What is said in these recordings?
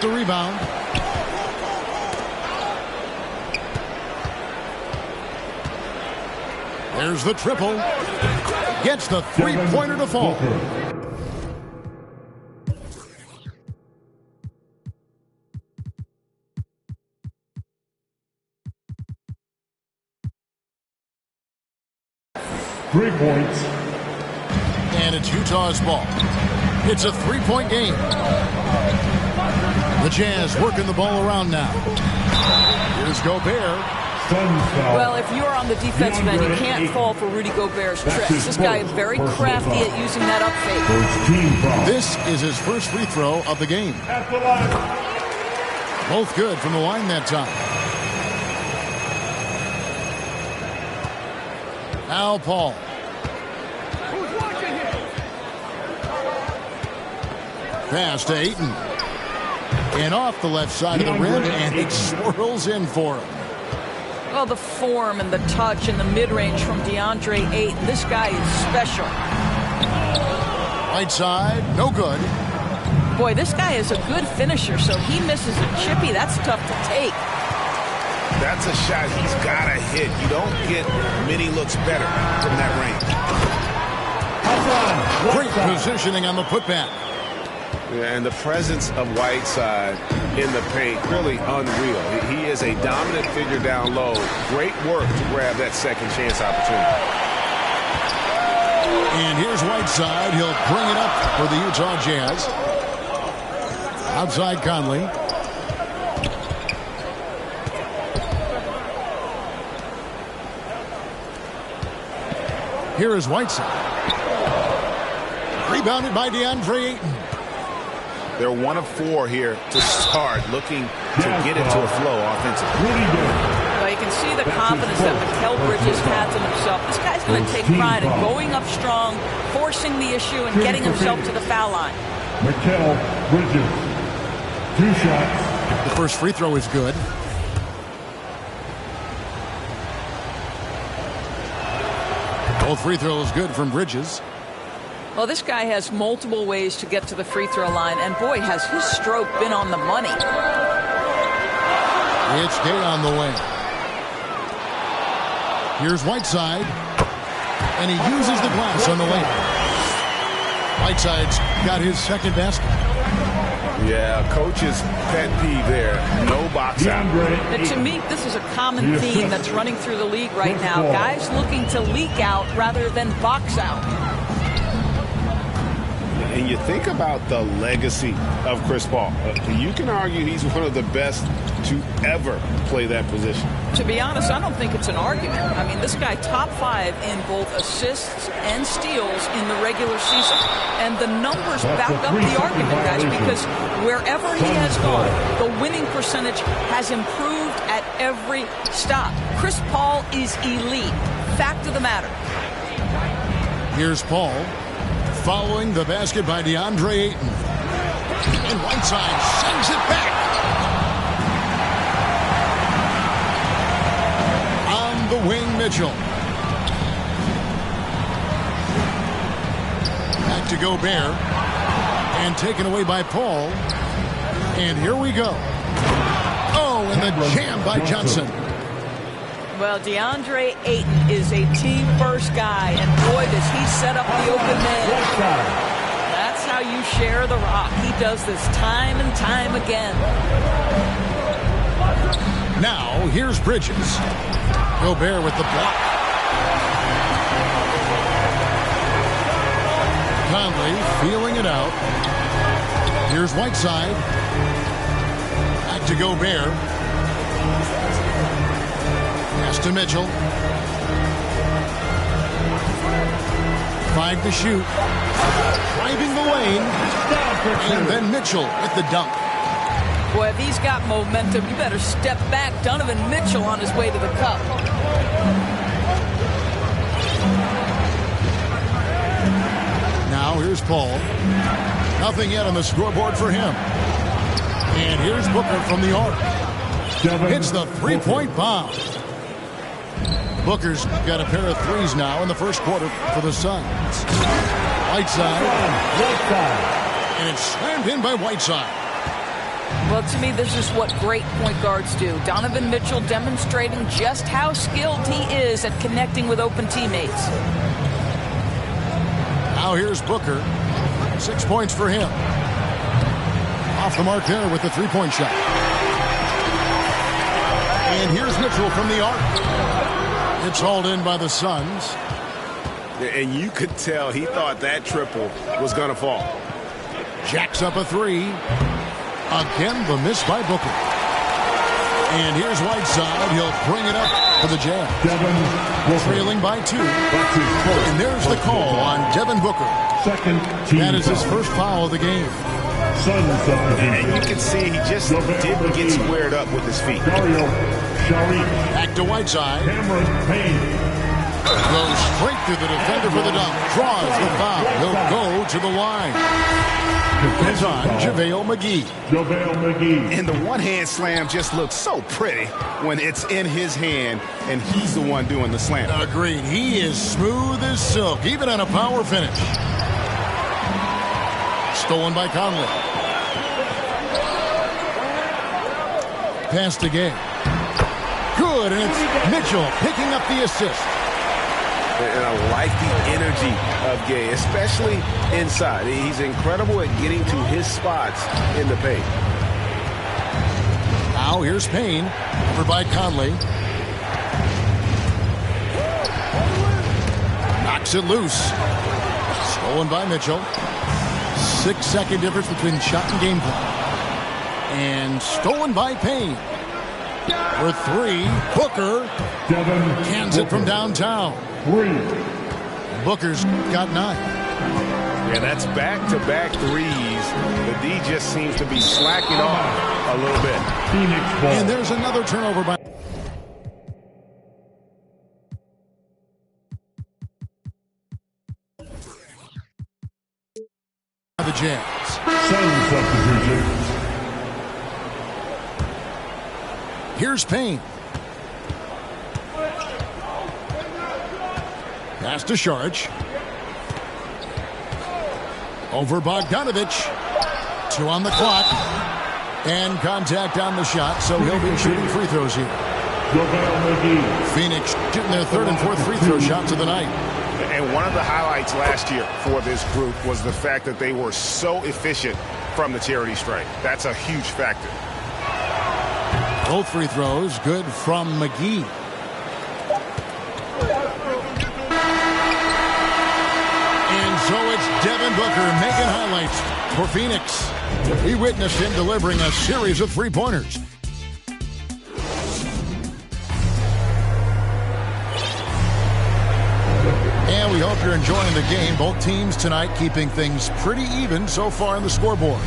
The rebound. There's the triple. Gets the three-pointer to fall. Three points. And it's Utah's ball. It's a three-point game. The Jazz working the ball around now. Here's Gobert. Well, if you're on the defensive end, you can't fall for Rudy Gobert's tricks. This guy is very crafty at using that up fake. This is his first free throw of the game. Both good from the line that time. Now Paul. Pass to Ayton. And off the left side of the rim, and it swirls in for him. Well, the form and the touch and the mid-range from DeAndre Ayton. This guy is special. Right side, no good. Boy, this guy is a good finisher, so he misses a chippy. That's tough to take. That's a shot he's got to hit. You don't get many looks better from that range. Great positioning on the putback. Yeah, and the presence of Whiteside in the paint, really unreal. He is a dominant figure down low. Great work to grab that second chance opportunity. And here's Whiteside. He'll bring it up for the Utah Jazz. Outside Conley. Here is Whiteside. Rebounded by DeAndre Ayton. They're 1 of 4 here to start, looking to get it to a flow offensively. Well, you can see the confidence that Mikal Bridges has in himself. This guy's going to take pride in going up strong, forcing the issue, and getting himself to the foul line. Mikal Bridges, 2 shots. The first free throw is good. Both free throws good from Bridges. Well, this guy has multiple ways to get to the free throw line, and boy, has his stroke been on the money. It's Gay on the way. Here's Whiteside, and he uses the glass on the layup. Whiteside's got his second basket. Yeah, coach's pet peeve there. No box out. And to me, this is a common theme that's running through the league right now. Guys looking to leak out rather than box out. And you think about the legacy of Chris Paul. You can argue he's one of the best to ever play that position. To be honest, I don't think it's an argument. I mean, this guy top 5 in both assists and steals in the regular season. And the numbers back up the argument, guys, because wherever he has gone, the winning percentage has improved at every stop. Chris Paul is elite. Fact of the matter. Here's Paul. Following the basket by DeAndre Ayton. And Whiteside sends it back. On the wing, Mitchell. Back to Gobert. And taken away by Paul. And here we go. Oh, and the jam by Johnson. Well, DeAndre Ayton is a team-first guy, and boy, does he set up the open man. That's how you share the rock. He does this time and time again. Now, here's Bridges. Gobert with the block. Conley feeling it out. Here's Whiteside. Back to Gobert. Pass to Mitchell. 5 to shoot. Driving the lane. And then Mitchell with the dunk. Boy, if he's got momentum, you better step back. Donovan Mitchell on his way to the cup. Now here's Paul. Nothing yet on the scoreboard for him. And here's Booker from the arc. Hits the three-point bomb. Booker's got a pair of threes now in the first quarter for the Suns. Whiteside. And it's slammed in by Whiteside. Well, to me, this is what great point guards do. Donovan Mitchell demonstrating just how skilled he is at connecting with open teammates. Now here's Booker. 6 points for him. Off the mark there with the three-point shot. And here's Mitchell from the arc. It's hauled in by the Suns. And you could tell he thought that triple was going to fall. Jacks up a three. Again, the miss by Booker. And here's Whiteside. He'll bring it up for the Jazz. Trailing by 2. And there's the call on Devin Booker. That is his first foul of the game. And you can see he just didn't get squared up with his feet. Back to Whiteside. Goes straight through the defender for the dunk. Draws the foul. He'll go to the line. It's on JaVale McGee. And the one-hand slam just looks so pretty when it's in his hand and he's the one doing the slam. Agreed. He is smooth as silk, even on a power finish. Stolen by Conley. Pass to Gay. Good, and it's Mitchell picking up the assist. And I like the energy of Gay, especially inside. He's incredible at getting to his spots in the paint. Now here's Payne, over by Conley. Knocks it loose. Stolen by Mitchell. 6-second difference between shot and game clock. And stolen by Payne. For 3, Booker cans it from downtown. Booker's got 9. Yeah, that's back-to-back threes. The D just seems to be slacking off a little bit. And there's another turnover by the Jazz. Here's Payne. Pass to Saric. Over Bogdanovich. 2 on the clock. And contact on the shot, so he'll be shooting free throws here. Phoenix shooting their 3rd and 4th free throw shots of the night. And one of the highlights last year for this group was the fact that they were so efficient from the charity stripe. That's a huge factor. Both free throws good from McGee. And so it's Devin Booker making highlights for Phoenix. We witnessed him delivering a series of three-pointers. And we hope you're enjoying the game. Both teams tonight keeping things pretty even so far in the scoreboard.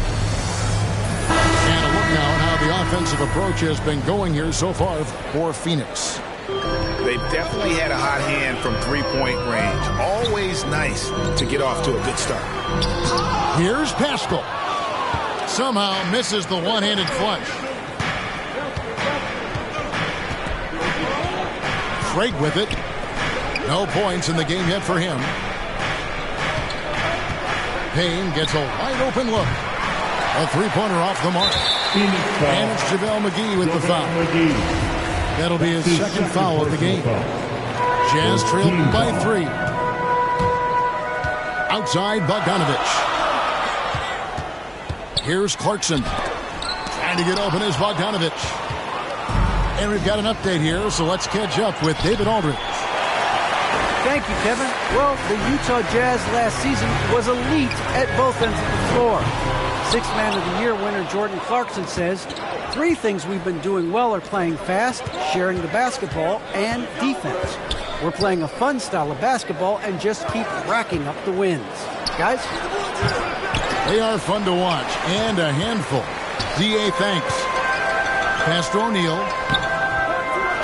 And a look now at how the offensive approach has been going here so far for Phoenix. They've definitely had a hot hand from three-point range. Always nice to get off to a good start. Here's Pascal. Somehow misses the one-handed flush. Craig with it. No points in the game yet for him. Payne gets a wide-open look. A three-pointer off the mark. And it's JaVale McGee with the foul. That'll be his second foul of the game. Jazz trailed by 3. Outside Bogdanovich. Here's Clarkson. Trying to get open is Bogdanovich. And we've got an update here, so let's catch up with David Aldridge. Thank you, Kevin. Well, the Utah Jazz last season was elite at both ends of the floor. Sixth Man of the Year winner Jordan Clarkson says, 3 things we've been doing well are playing fast, sharing the basketball, and defense. We're playing a fun style of basketball and just keep racking up the wins. Guys? They are fun to watch and a handful. D.A. thanks. Pass to O'Neal.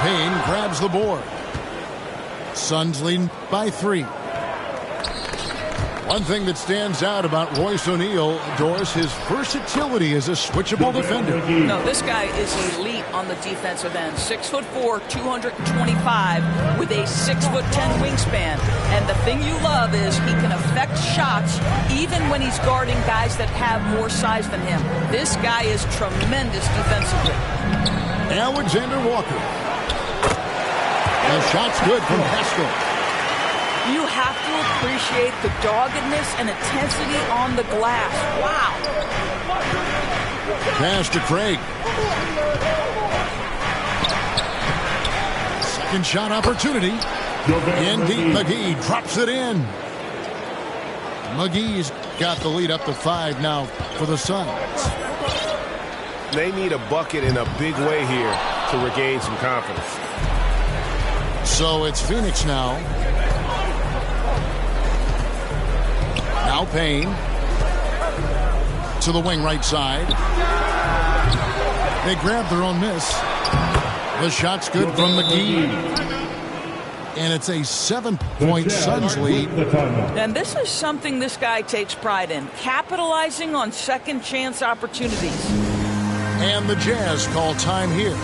Payne grabs the board. Suns leading by 3. One thing that stands out about Royce O'Neal, Doris, his versatility as a switchable defender. No, this guy is elite on the defensive end. 6'4", 225 with a 6'10" wingspan. And the thing you love is he can affect shots even when he's guarding guys that have more size than him. This guy is tremendous defensively. Alexander Walker. The shot's good from Haskell. You have to appreciate the doggedness and intensity on the glass. Wow. Pass to Craig. Second shot opportunity. In deep, McGee drops it in. McGee's got the lead up to 5 now for the Suns. They need a bucket in a big way here to regain some confidence. So it's Phoenix now. Now Payne to the wing right side. They grab their own miss. The shot's good from McGee. And it's a 7-point Suns lead. And this is something this guy takes pride in, capitalizing on second chance opportunities. And the Jazz call time here.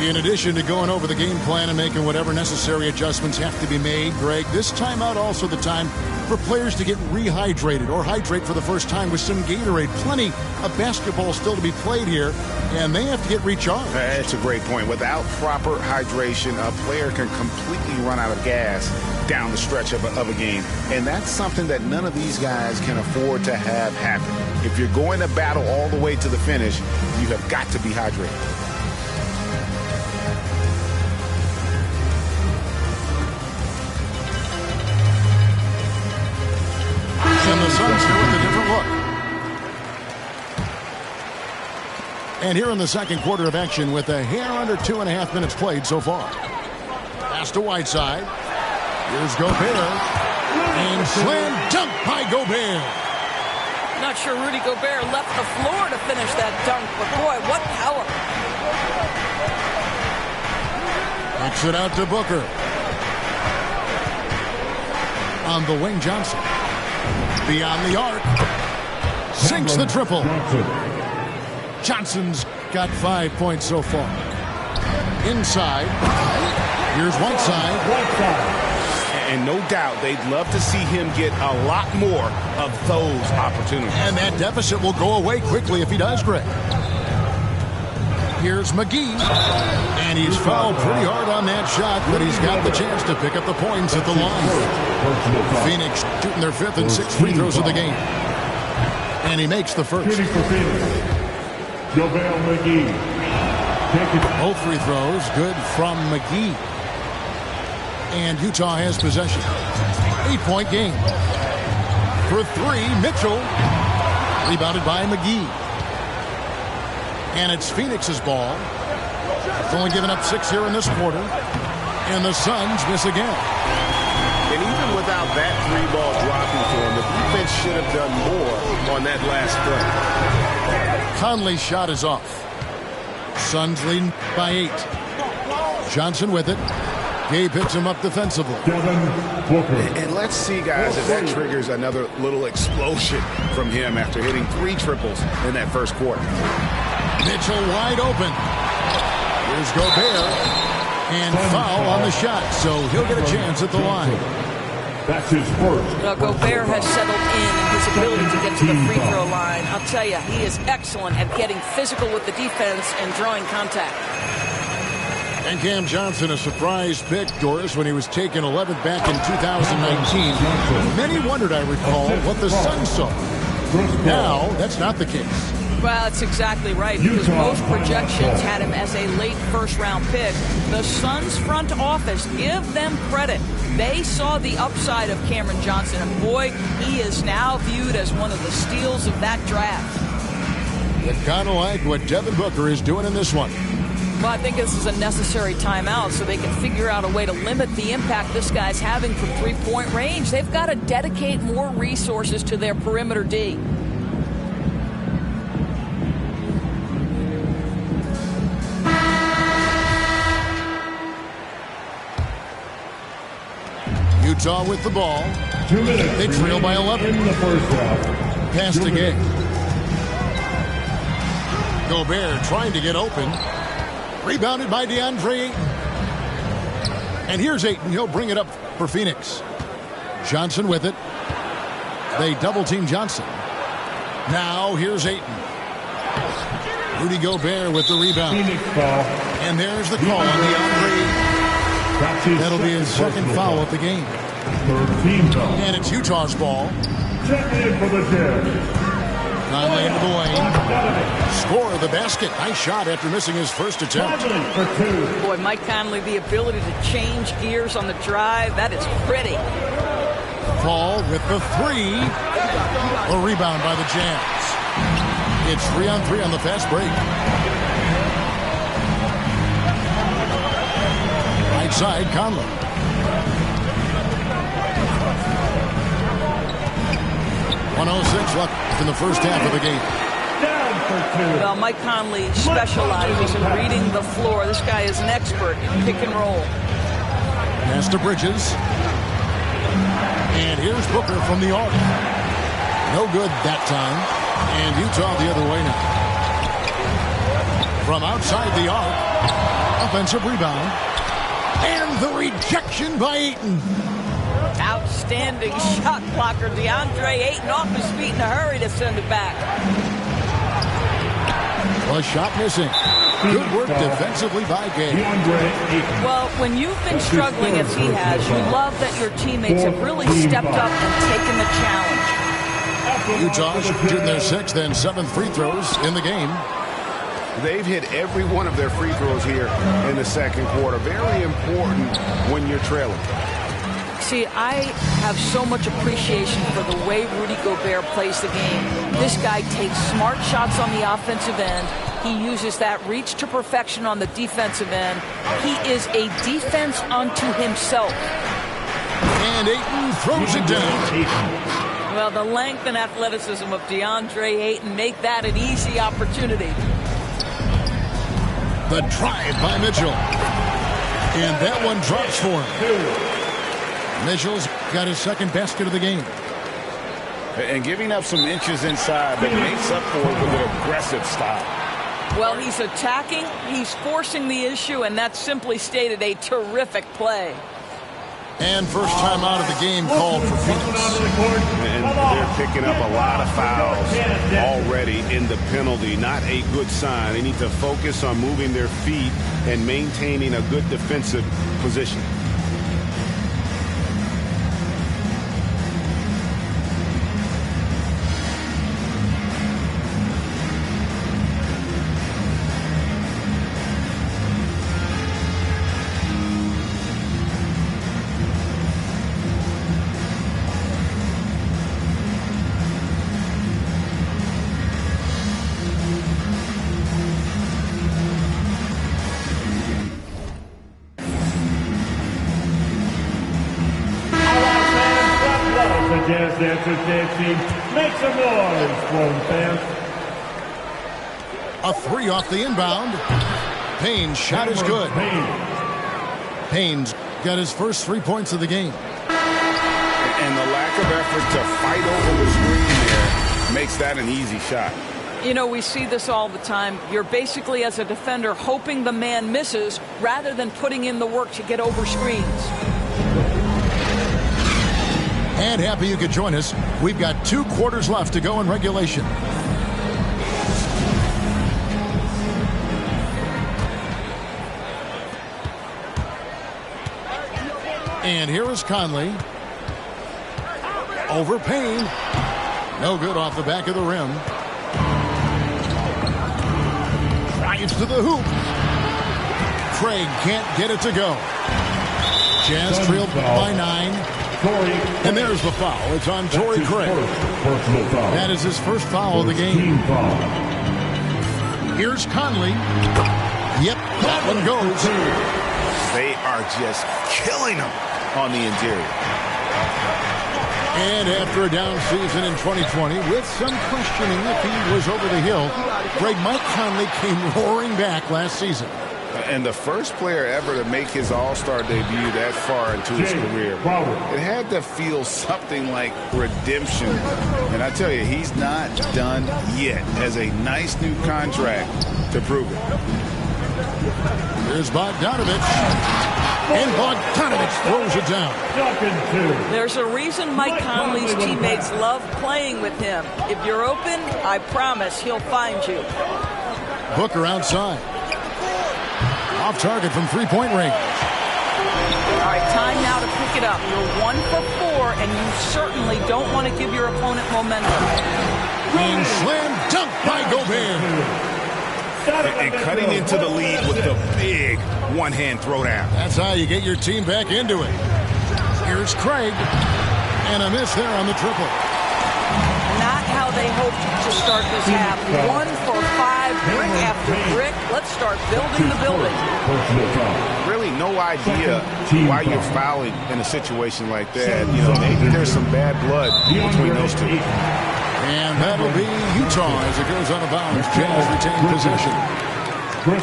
In addition to going over the game plan and making whatever necessary adjustments have to be made, Greg, this timeout also the time for players to get rehydrated or hydrate for the first time with some Gatorade. Plenty of basketball still to be played here, and they have to get recharged. That's a great point. Without proper hydration, a player can completely run out of gas down the stretch of a game. And that's something that none of these guys can afford to have happen. If you're going to battle all the way to the finish, you have got to be hydrated. And the Suns here with a different look. And here in the second quarter of action with a hair under 2.5 minutes played so far. Pass to Whiteside. Here's Gobert. And slam dunk by Gobert. Not sure Rudy Gobert left the floor to finish that dunk, but boy, what power. Kicks it out to Booker. On the wing, Johnson. Beyond the arc. Sinks the triple. Johnson's got 5 points so far. Inside. Here's Whiteside. And no doubt they'd love to see him get a lot more of those opportunities. And that deficit will go away quickly if he does, Greg. Here's McGee. And he's fouled pretty hard on that shot, but he's got the chance to pick up the points at the line. Phoenix shooting their 5th and 6th free throws of the game. And he makes the first. Shooting for Phoenix, JaVale McGee. Both free throws good from McGee. And Utah has possession. 8-point game. For 3, Mitchell. Rebounded by McGee. And it's Phoenix's ball. It's only given up 6 here in this quarter. And the Suns miss again. And even without that 3-ball dropping for him, the defense should have done more on that last play. Conley's shot is off. Suns leading by 8. Johnson with it. Gabe picks him up defensively. And let's see, guys, if that triggers another little explosion from him after hitting 3 triples in that first quarter. Mitchell wide open. Here's Gobert. And foul on the shot, so he'll get a chance at the line. That's his first. Gobert has settled in his ability to get to the free throw line. I'll tell you, he is excellent at getting physical with the defense and drawing contact. And Cam Johnson, a surprise pick, Doris, when he was taken 11th back in 2019. Many wondered, I recall, what the Suns saw. Now, that's not the case. Well, that's exactly right, because most projections had him as a late first-round pick. The Suns front office, give them credit. They saw the upside of Cameron Johnson, and boy, he is now viewed as one of the steals of that draft. You kind of like what Devin Booker is doing in this one. Well, I think this is a necessary timeout so they can figure out a way to limit the impact this guy's having from three-point range. They've got to dedicate more resources to their perimeter D. Utah with the ball. 2 minutes. They trail by 11. In the first half. Pass to 2 Gay. minutes. Gobert trying to get open. Rebounded by DeAndre Ayton. And here's Ayton. He'll bring it up for Phoenix. Johnson with it. They double-team Johnson. Now here's Ayton. Rudy Gobert with the rebound. Phoenix foul. And there's the call on DeAndre Ayton. That'll be his second foul of the game. Third team foul. And it's Utah's ball. Check in for the Jazz. Conley into the lane. Score of the basket. Nice shot after missing his first attempt. For 2. Boy, Mike Conley, the ability to change gears on the drive, that is pretty. Paul with the 3. A rebound by the Jazz. It's 3-on-3 on the fast break. Right side, Conley. .106 left in the first half of the game. Down for 2. Well, Mike Conley specializes in reading the floor. This guy is an expert in pick and roll. Pass to Bridges. And here's Booker from the arc. No good that time. And Utah the other way now. From outside the arc. Offensive rebound. And the rejection by Ayton. Outstanding shot blocker. DeAndre Ayton off his feet in a hurry to send it back. A shot missing. Good work defensively by Gay. Well, when you've been struggling as he has, you love that your teammates have really stepped up and taken the challenge. Utah shooting their 6th and 7th free throws in the game. They've hit every one of their free throws here in the second quarter. Very important when you're trailing. See, I have so much appreciation for the way Rudy Gobert plays the game. This guy takes smart shots on the offensive end. He uses that reach to perfection on the defensive end. He is a defense unto himself. And Ayton throws it down. Well, the length and athleticism of DeAndre Ayton make that an easy opportunity. The drive by Mitchell. And that one drops for him. Mitchell's got his second basket of the game. And giving up some inches inside that makes up for it with an aggressive style. Well, he's attacking, he's forcing the issue, and that's simply stated a terrific play. And first time out of the game called for Phoenix. And they're picking up a lot of fouls already in the penalty. Not a good sign. They need to focus on moving their feet and maintaining a good defensive position. Jazz Dancers Dance Team. Make some noise for them, fans. A 3 off the inbound. Payne's shot is good. Payne's got his first 3 points of the game. And the lack of effort to fight over the screen there makes that an easy shot. You know, we see this all the time. You're basically, as a defender, hoping the man misses rather than putting in the work to get over screens. And happy you could join us. We've got 2 quarters left to go in regulation. And here is Conley. Over Payne. No good off the back of the rim. Drives to the hoop. Craig can't get it to go. Jazz trailed by 9. And there's the foul. It's on Torrey Craig. That is his first foul of the game. Here's Conley. Yep, that one goes. They are just killing him on the interior. And after a down season in 2020, with some questioning if he was over the hill, Mike Conley came roaring back last season. And the first player ever to make his all-star debut that far into his career. It had to feel something like redemption. And I tell you, he's not done yet. Has a nice new contract to prove it. Here's Bogdanovich. And Bogdanovich throws it down. There's a reason Mike Conley's teammates love playing with him. If you're open, I promise he'll find you. Booker outside. Off target from three-point range. All right, time now to pick it up. You're 1 for 4, and you certainly don't want to give your opponent momentum. And slam dunk by Gobert. And cutting into the lead with the big one-hand throwdown. That's how you get your team back into it. Here's Craig. And a miss there on the triple. Not how they hoped to start this half. 1 for 5, brick after brick. Let's start building the building. Really no idea why you're fouling in a situation like that. You know, maybe there's some bad blood between those two. And that'll be Utah as it goes out of bounds. Jazz retain possession.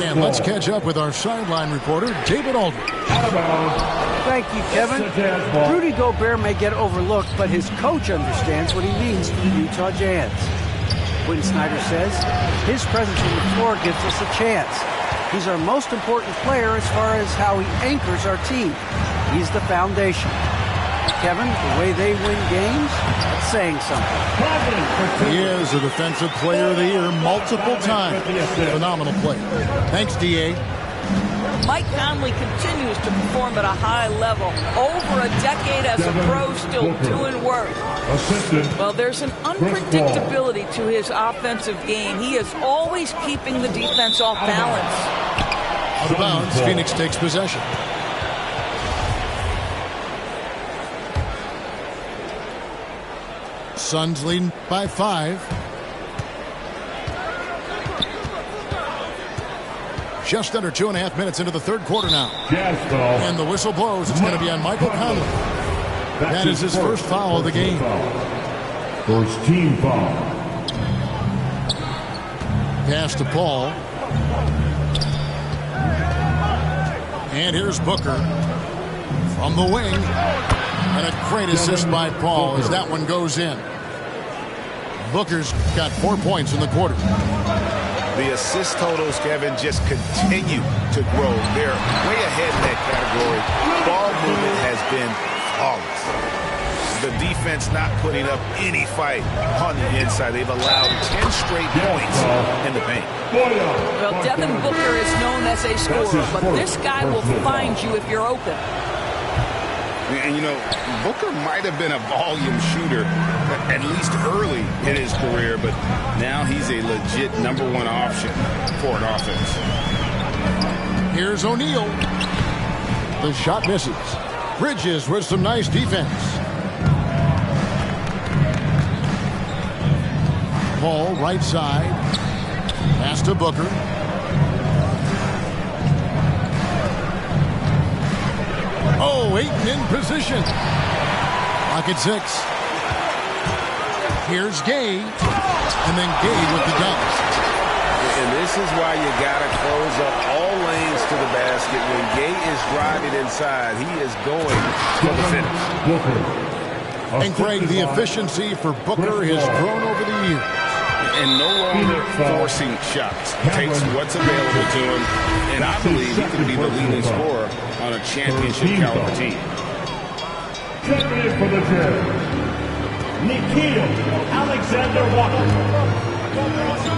And let's catch up with our sideline reporter, David Aldridge. Thank you, Kevin. Rudy Gobert may get overlooked, but his coach understands what he means to the Utah Jazz. Quinn Snyder says his presence on the floor gives us a chance. He's our most important player as far as how he anchors our team. He's the foundation. Kevin, the way they win games, that's saying something. He is a Defensive Player of the Year multiple times. Phenomenal play. Thanks, D.A. Mike Conley continues to perform at a high level. Over a decade as a pro, still doing work. Well, there's an unpredictability to his offensive game. He is always keeping the defense off balance. Out of bounds, Phoenix takes possession. Suns leading by 5. Just under 2.5 minutes into the third quarter now. And the whistle blows. It's going to be on Michael Conley. That is his first foul of the game. First team foul. Pass to Paul. And here's Booker from the wing. And a great assist by Paul as that one goes in. Booker's got 4 points in the quarter. The assist totals, Kevin, just continue to grow. They're way ahead in that category. Ball movement has been flawless. The defense not putting up any fight on the inside. They've allowed 10 straight points in the paint. Well, Devin Booker is known as a scorer, but this guy will find you if you're open. And, you know, Booker might have been a volume shooter, at least early in his career, but now he's a legit #1 option for an offense. Here's O'Neal. The shot misses. Bridges with some nice defense. Paul, right side. Pass to Booker. Oh, Ayton in position. Lock at 6. Here's Gay. And then Gay with the dunk. And this is why you got to close up all lanes to the basket. When Gay is driving inside, he is going for the finish. And Craig, the efficiency for Booker has grown over the years. And no longer forcing shots. Takes what's available to him. And I believe he can be the leading scorer on a championship caliber team. Checking in for the Jazz, Nickeil Alexander-Walker.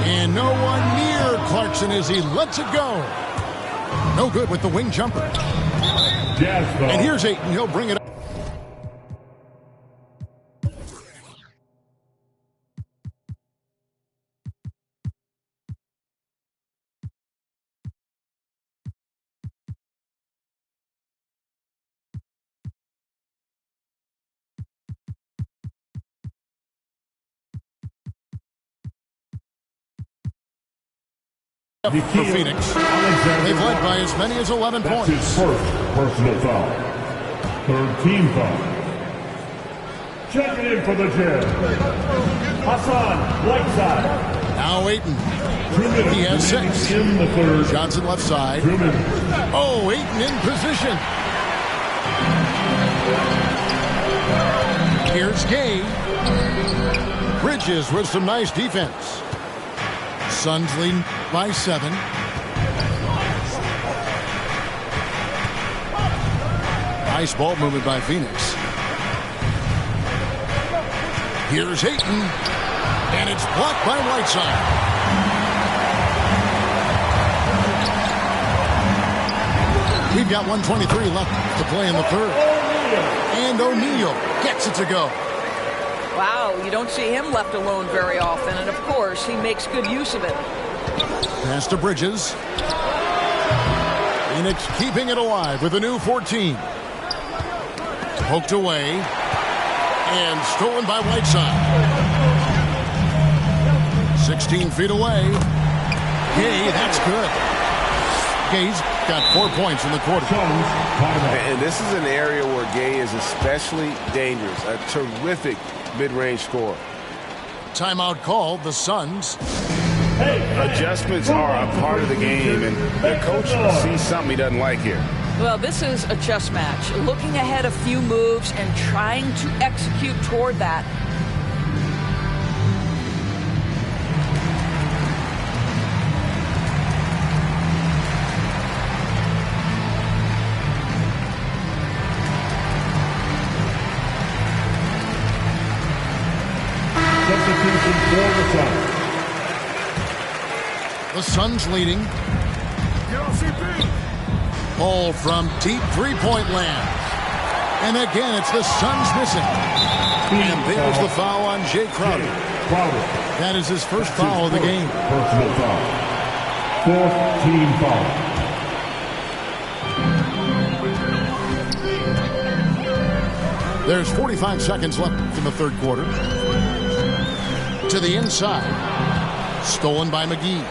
And no one near Clarkson as he lets it go. No good with the wing jumper. And here's Ayton. He'll bring it up. For Phoenix. They've led by as many as 11 points. His first personal foul. Third team foul. Checking in for the Jazz, Hassan Whiteside. Now Ayton. He has 6. In the third. Johnson left side. Oh, Ayton in position. Here's Gay. Bridges with some nice defense. Suns lead by 7. Nice ball movement by Phoenix. Here's Ayton. And it's blocked by Whiteside. We've got 1:23 left to play in the third. And O'Neal gets it to go. Wow, you don't see him left alone very often, and of course, he makes good use of it. Pass to Bridges. Phoenix keeping it alive with a new 14. Poked away. And stolen by Whiteside. 16 feet away. Gay, that's good. Gay's got 4 points in the quarter. And this is an area where Gay is especially dangerous. A terrific mid-range scorer. Timeout called. The Suns. Adjustments are a part of the game, and the coach sees something he doesn't like here. Well, this is a chess match. Looking ahead a few moves and trying to execute toward that. Substitution for the Suns. The Suns leading. Ball from deep three-point land. And again, it's the Suns missing. And there's the foul on Jay Crowder. That is his first foul of the game. Personal foul. 4th team foul. There's 45 seconds left in the third quarter. To the inside. Stolen by McGee.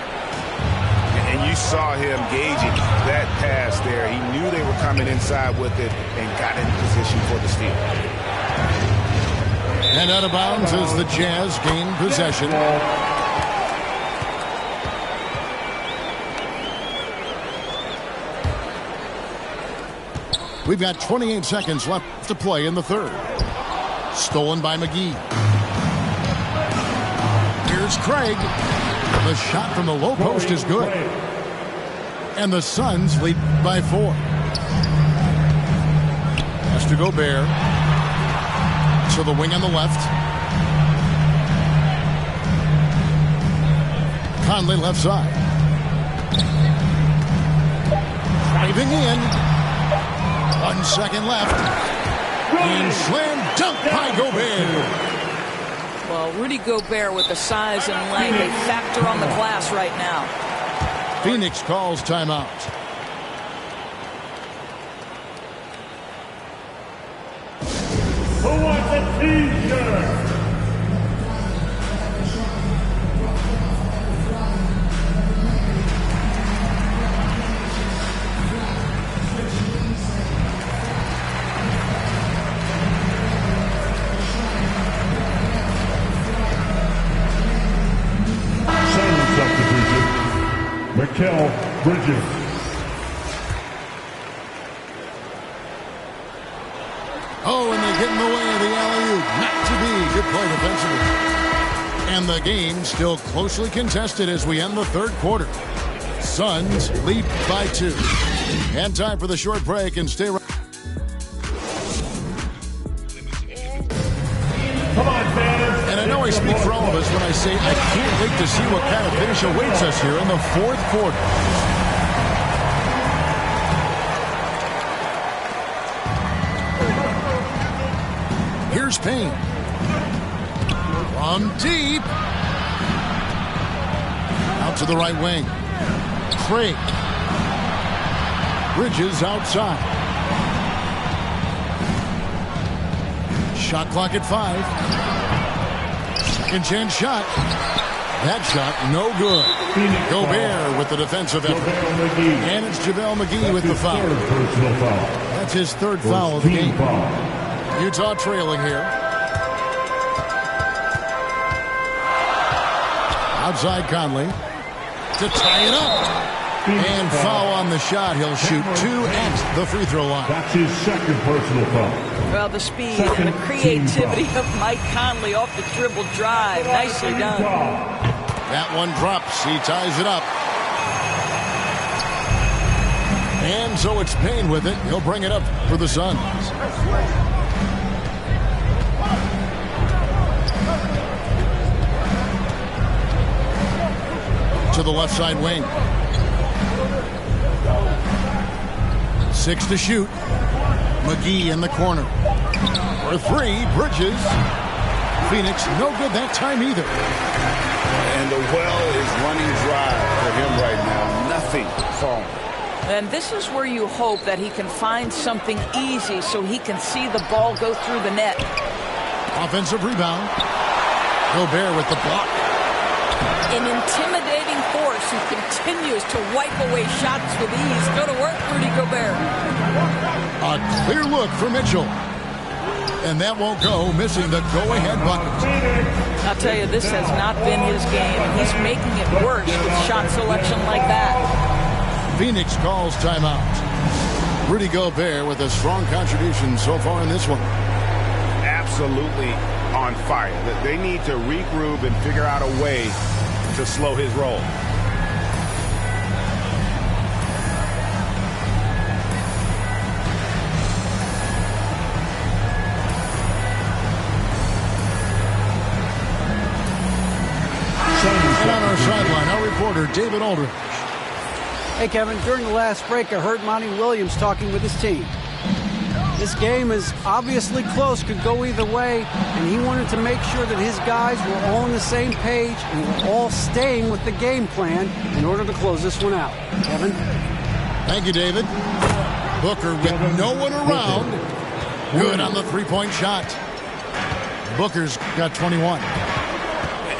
And you saw him gauging that pass there. He knew they were coming inside with it and got in position for the steal. And out of bounds as the Jazz gain possession. We've got 28 seconds left to play in the third. Stolen by McGee. Here's Craig. The shot from the low post is good. And the Suns lead by 4. Has to Gobert. To the wing on the left. Conley left side. Driving in. 1 second left. And slam dunk by Gobert. Well, Rudy Gobert with the size and length, a factor on the glass right now. Phoenix calls timeout. Who wants a t-shirt? Mikal Bridges. Oh, and they get in the way of the alley-oop. Not to be. Good play defensively. And the game still closely contested as we end the third quarter. Suns lead by 2. And time for the short break and stay right. Come on, fans. And I know I speak for all of us when I say I can't wait to see what kind of finish awaits us here in the fourth quarter. Here's Payne. From deep. Out to the right wing. Craig. Bridges outside. Shot clock at 5. Second chance shot. That shot no good. Gobert with the defensive effort. And it's JaVale McGee with the foul. That's his third foul of the game. Utah trailing here. Outside Conley. to tie it up. And foul on the shot. He'll shoot 2 at the free throw line. That's his second personal foul. Well, the speed and the creativity of Mike Conley off the dribble drive. Nicely done. That one drops. He ties it up. And so it's Payne with it. He'll bring it up for the Suns. To the left side wing. 6 to shoot. McGee in the corner. For 3, Bridges. Phoenix, no good that time either. And the well is running dry for him right now. Nothing falling. And this is where you hope that he can find something easy so he can see the ball go through the net. Offensive rebound. Gobert with the block. An intimidating force who continues to wipe away shots with ease. Go to work, Rudy Gobert. A clear look for Mitchell. And that won't go, missing the go-ahead bucket. I'll tell you, this has not been his game. He's making it worse with shot selection like that. Phoenix calls timeout. Rudy Gobert with a strong contribution so far in this one. Absolutely on fire. They need to regroup and figure out a way to slow his roll. And on our sideline, our reporter, David Aldridge. Hey, Kevin, during the last break, I heard Monty Williams talking with his team. This game is obviously close, could go either way, and he wanted to make sure that his guys were all on the same page and were all staying with the game plan in order to close this one out. Kevin? Thank you, David. Booker with no one around. Good on the three-point shot. Booker's got 21.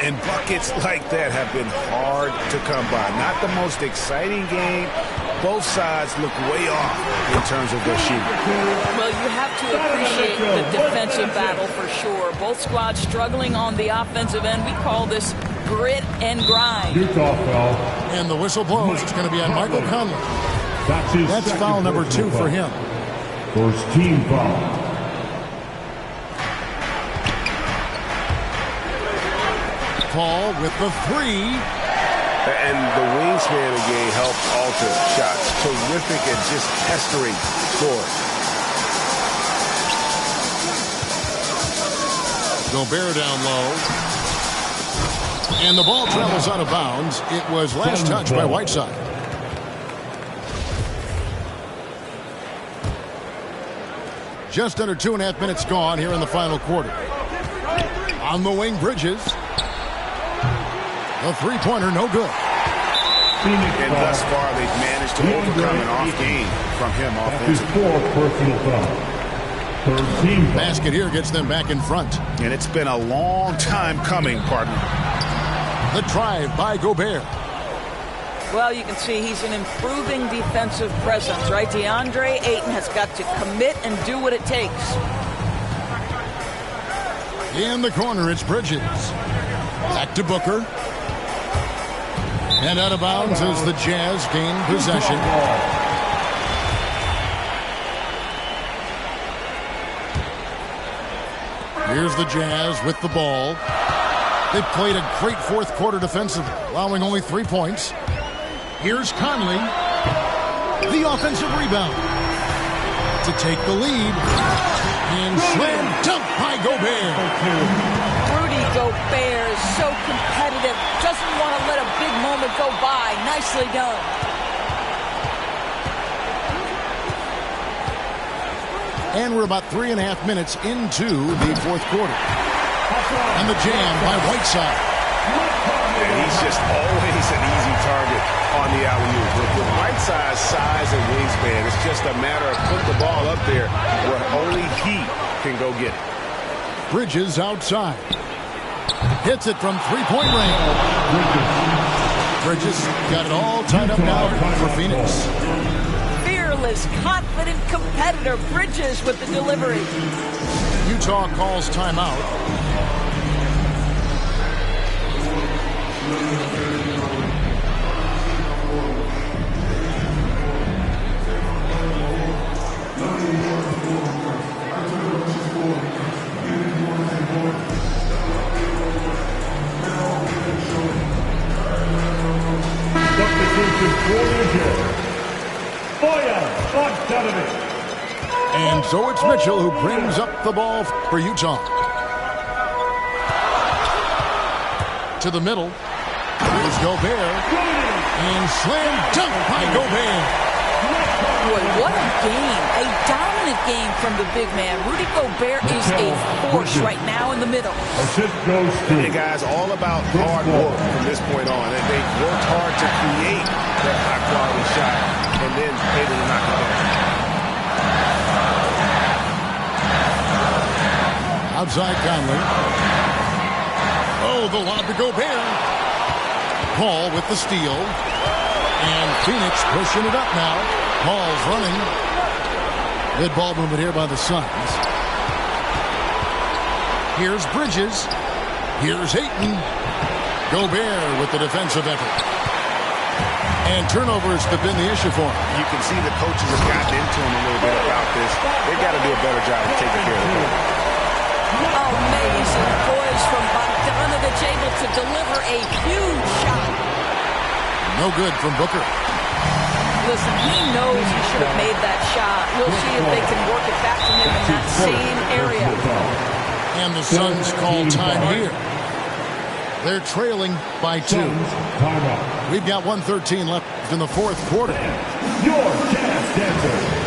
And buckets like that have been hard to come by. Not the most exciting game. Both sides look way off in terms of their shooting. Well, you have to appreciate the defensive battle for sure. Both squads struggling on the offensive end. We call this grit and grind. Utah foul. And the whistle blows. It's going to be on Michael Conley. That's foul number 2 for him. First team foul. Paul with the 3. And the wingspan again helped alter shots. Terrific at just pestering scores. Gobert down low. And the ball travels out of bounds. It was last touched by Whiteside. Just under 2.5 minutes gone here in the final quarter. On the wing, Bridges. A three-pointer, no good. And thus far, they've managed to overcome an off game from him offensively. Personal foul. Third team foul. Basket here gets them back in front. And it's been a long time coming, partner. The drive by Gobert. Well, you can see he's an improving defensive presence, right? DeAndre Ayton has got to commit and do what it takes. In the corner, it's Bridges. Back to Booker. And out of bounds as the Jazz gain possession. Here's the Jazz with the ball. They've played a great fourth quarter defensive, allowing only 3 points. Here's Conley. The offensive rebound. To take the lead. And slam dunk by Gobert. Rudy Gobert is so competitive. Doesn't want to let a big moment go by. Nicely done. And we're about 3.5 minutes into the fourth quarter. And the jam by Whiteside. And he's just always an easy target on the alley-oop. With Whiteside's size and wingspan, it's just a matter of putting the ball up there where only he can go get it. Bridges outside. Hits it from three-point range. Bridges got it all tied up now for Phoenix. Fearless, confident competitor. Bridges with the delivery. Utah calls timeout. And so it's Mitchell who brings up the ball for Utah. To the middle. Here's Gobert. And slam dunk by Gobert. Boy, what a game. A dominant game from the big man. Rudy Gobert is a force right now in the middle. And guys, all about hard work from this point on. And they worked hard to create that high-quality shot and then able to knock it down. Outside Conley. Oh, the lob to Gobert. Paul with the steal. And Phoenix pushing it up now. Paul's running. Good ball movement here by the Suns. Here's Bridges. Here's Hayton. Gobert with the defensive effort. And turnovers have been the issue for him. You can see the coaches have gotten into him a little bit about this. They've got to do a better job of taking care of the ball. Amazing poise from Bogdanovic, able to deliver a huge shot. No good from Booker. Listen, he knows he should have made that shot. We'll see if they can work it back to him in that same area. And the Suns call time here. They're trailing by 2. We've got 1:13 left in the fourth quarter. Your Jazz Dancer.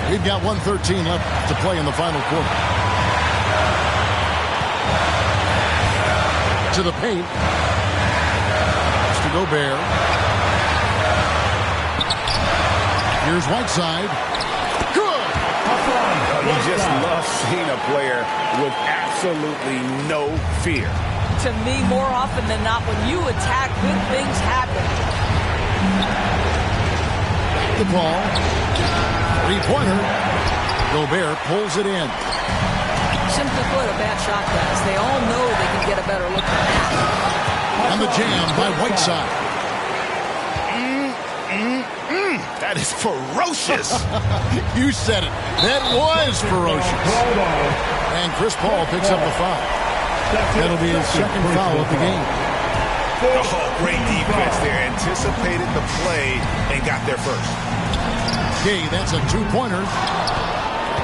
We've got 1:13 left to play in the final quarter. To the paint. It's to Gobert. Here's Whiteside. Good! You just love seeing a player with absolutely no fear. To me, more often than not, when you attack, good things happen. The ball. Three-pointer. Gobert pulls it in. Simply put, a bad shot, guys. They all know they can get a better look at that. And the jam by Whiteside. That is ferocious. You said it. That was ferocious. And Chris Paul picks up the foul. That'll be his second foul of the game. Oh, great defense there. Anticipated the play and got there first. Okay, that's a two-pointer.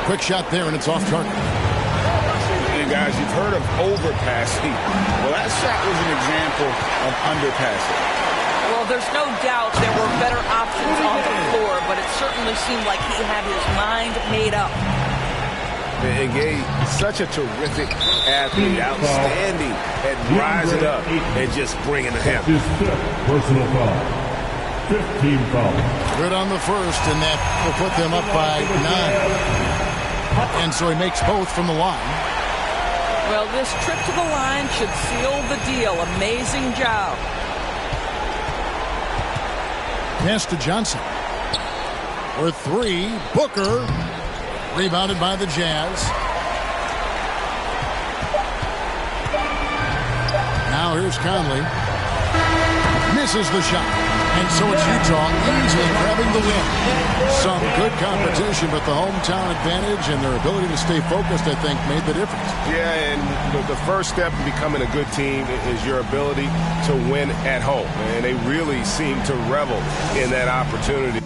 Quick shot there, and it's off target. And guys, you've heard of overpassing. Well, that shot was an example of underpassing. Well, there's no doubt there were better options on the floor, but it certainly seemed like he had his mind made up. And Gabe, such a terrific athlete, outstanding at rising up and just bringing it him. Personal foul. 15 fouls. Good on the first, and that will put them up by 9. And so he makes both from the line. Well, this trip to the line should seal the deal. Amazing job. Pass to Johnson. For 3, Booker. Rebounded by the Jazz. Now here's Conley. Misses the shot. And so it's Utah easily grabbing the win. Some good competition, but the hometown advantage and their ability to stay focused, I think, made the difference. Yeah, and the first step in becoming a good team is your ability to win at home. And they really seem to revel in that opportunity.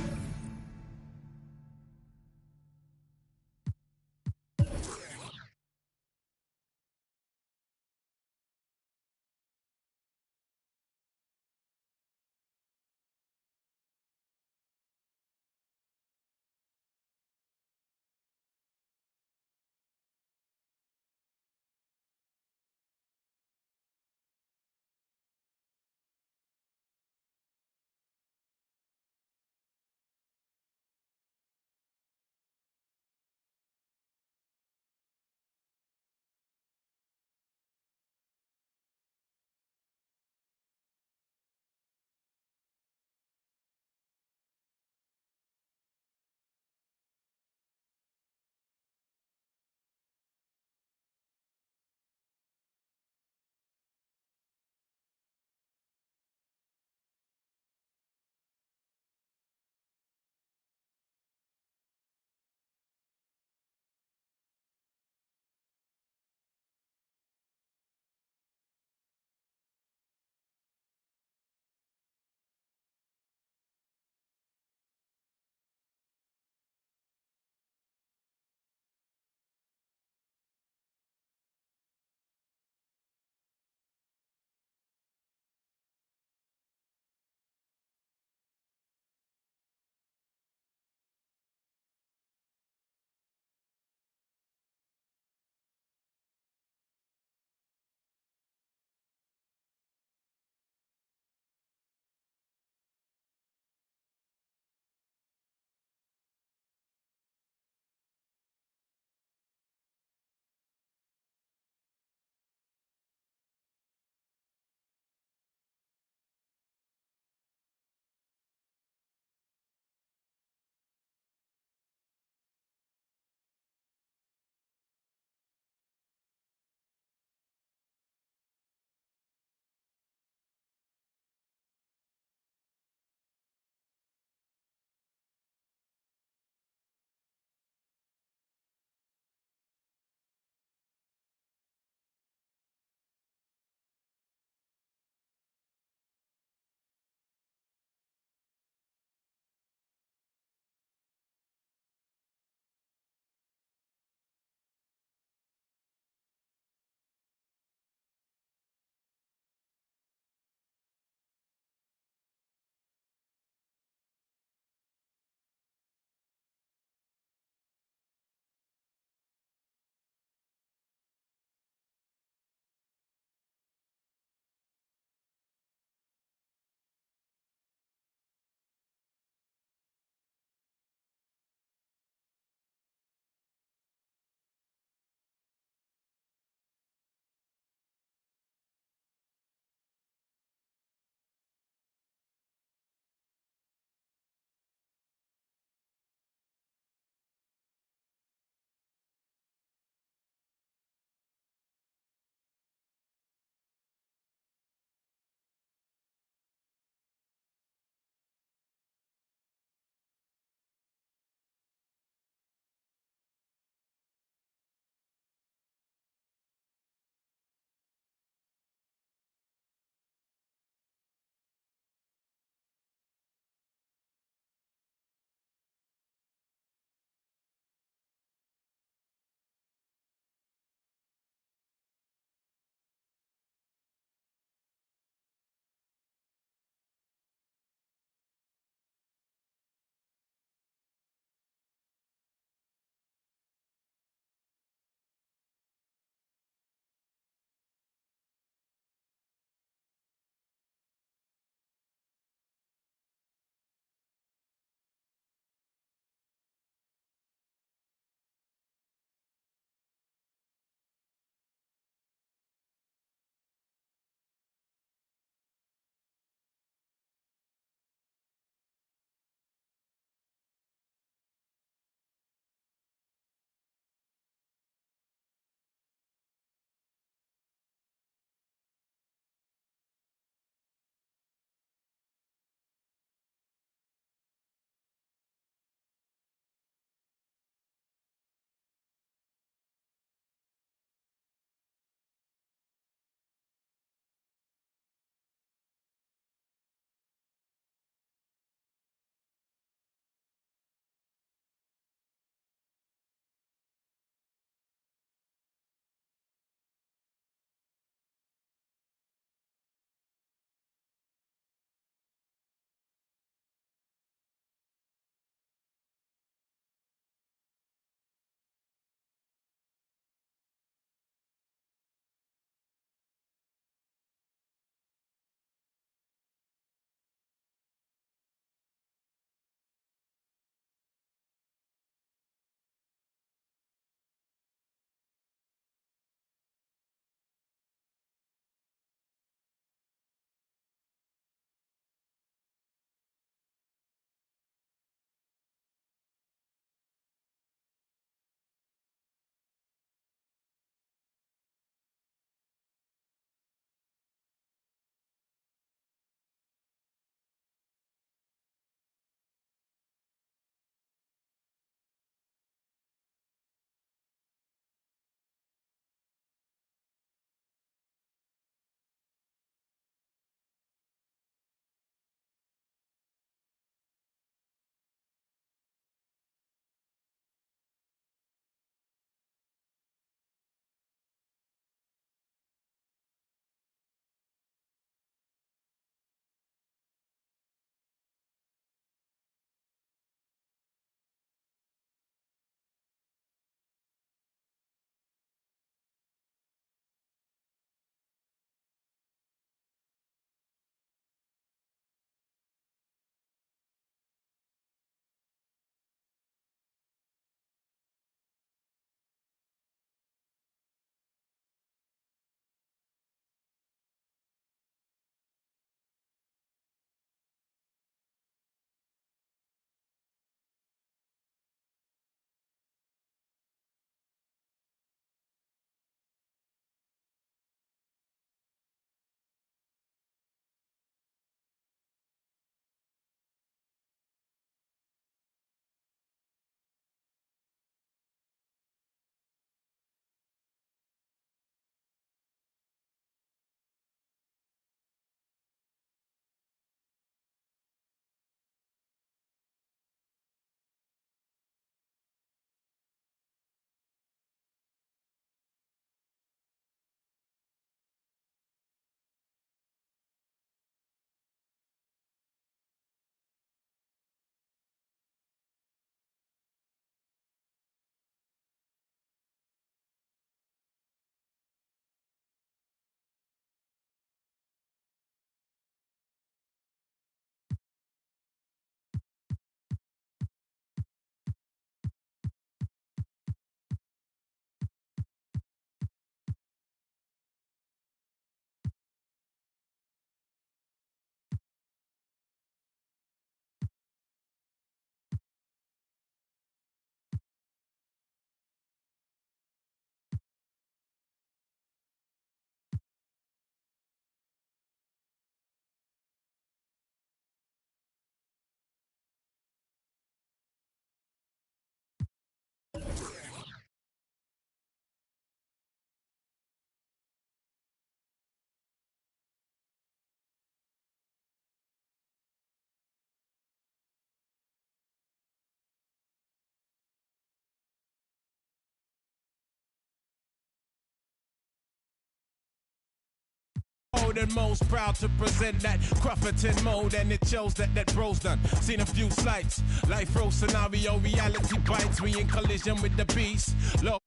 more than most. Proud to present that Crufferton mode, and it shows that bro's done. Seen a few slights, life row scenario, reality bites. We in collision with the beast. Low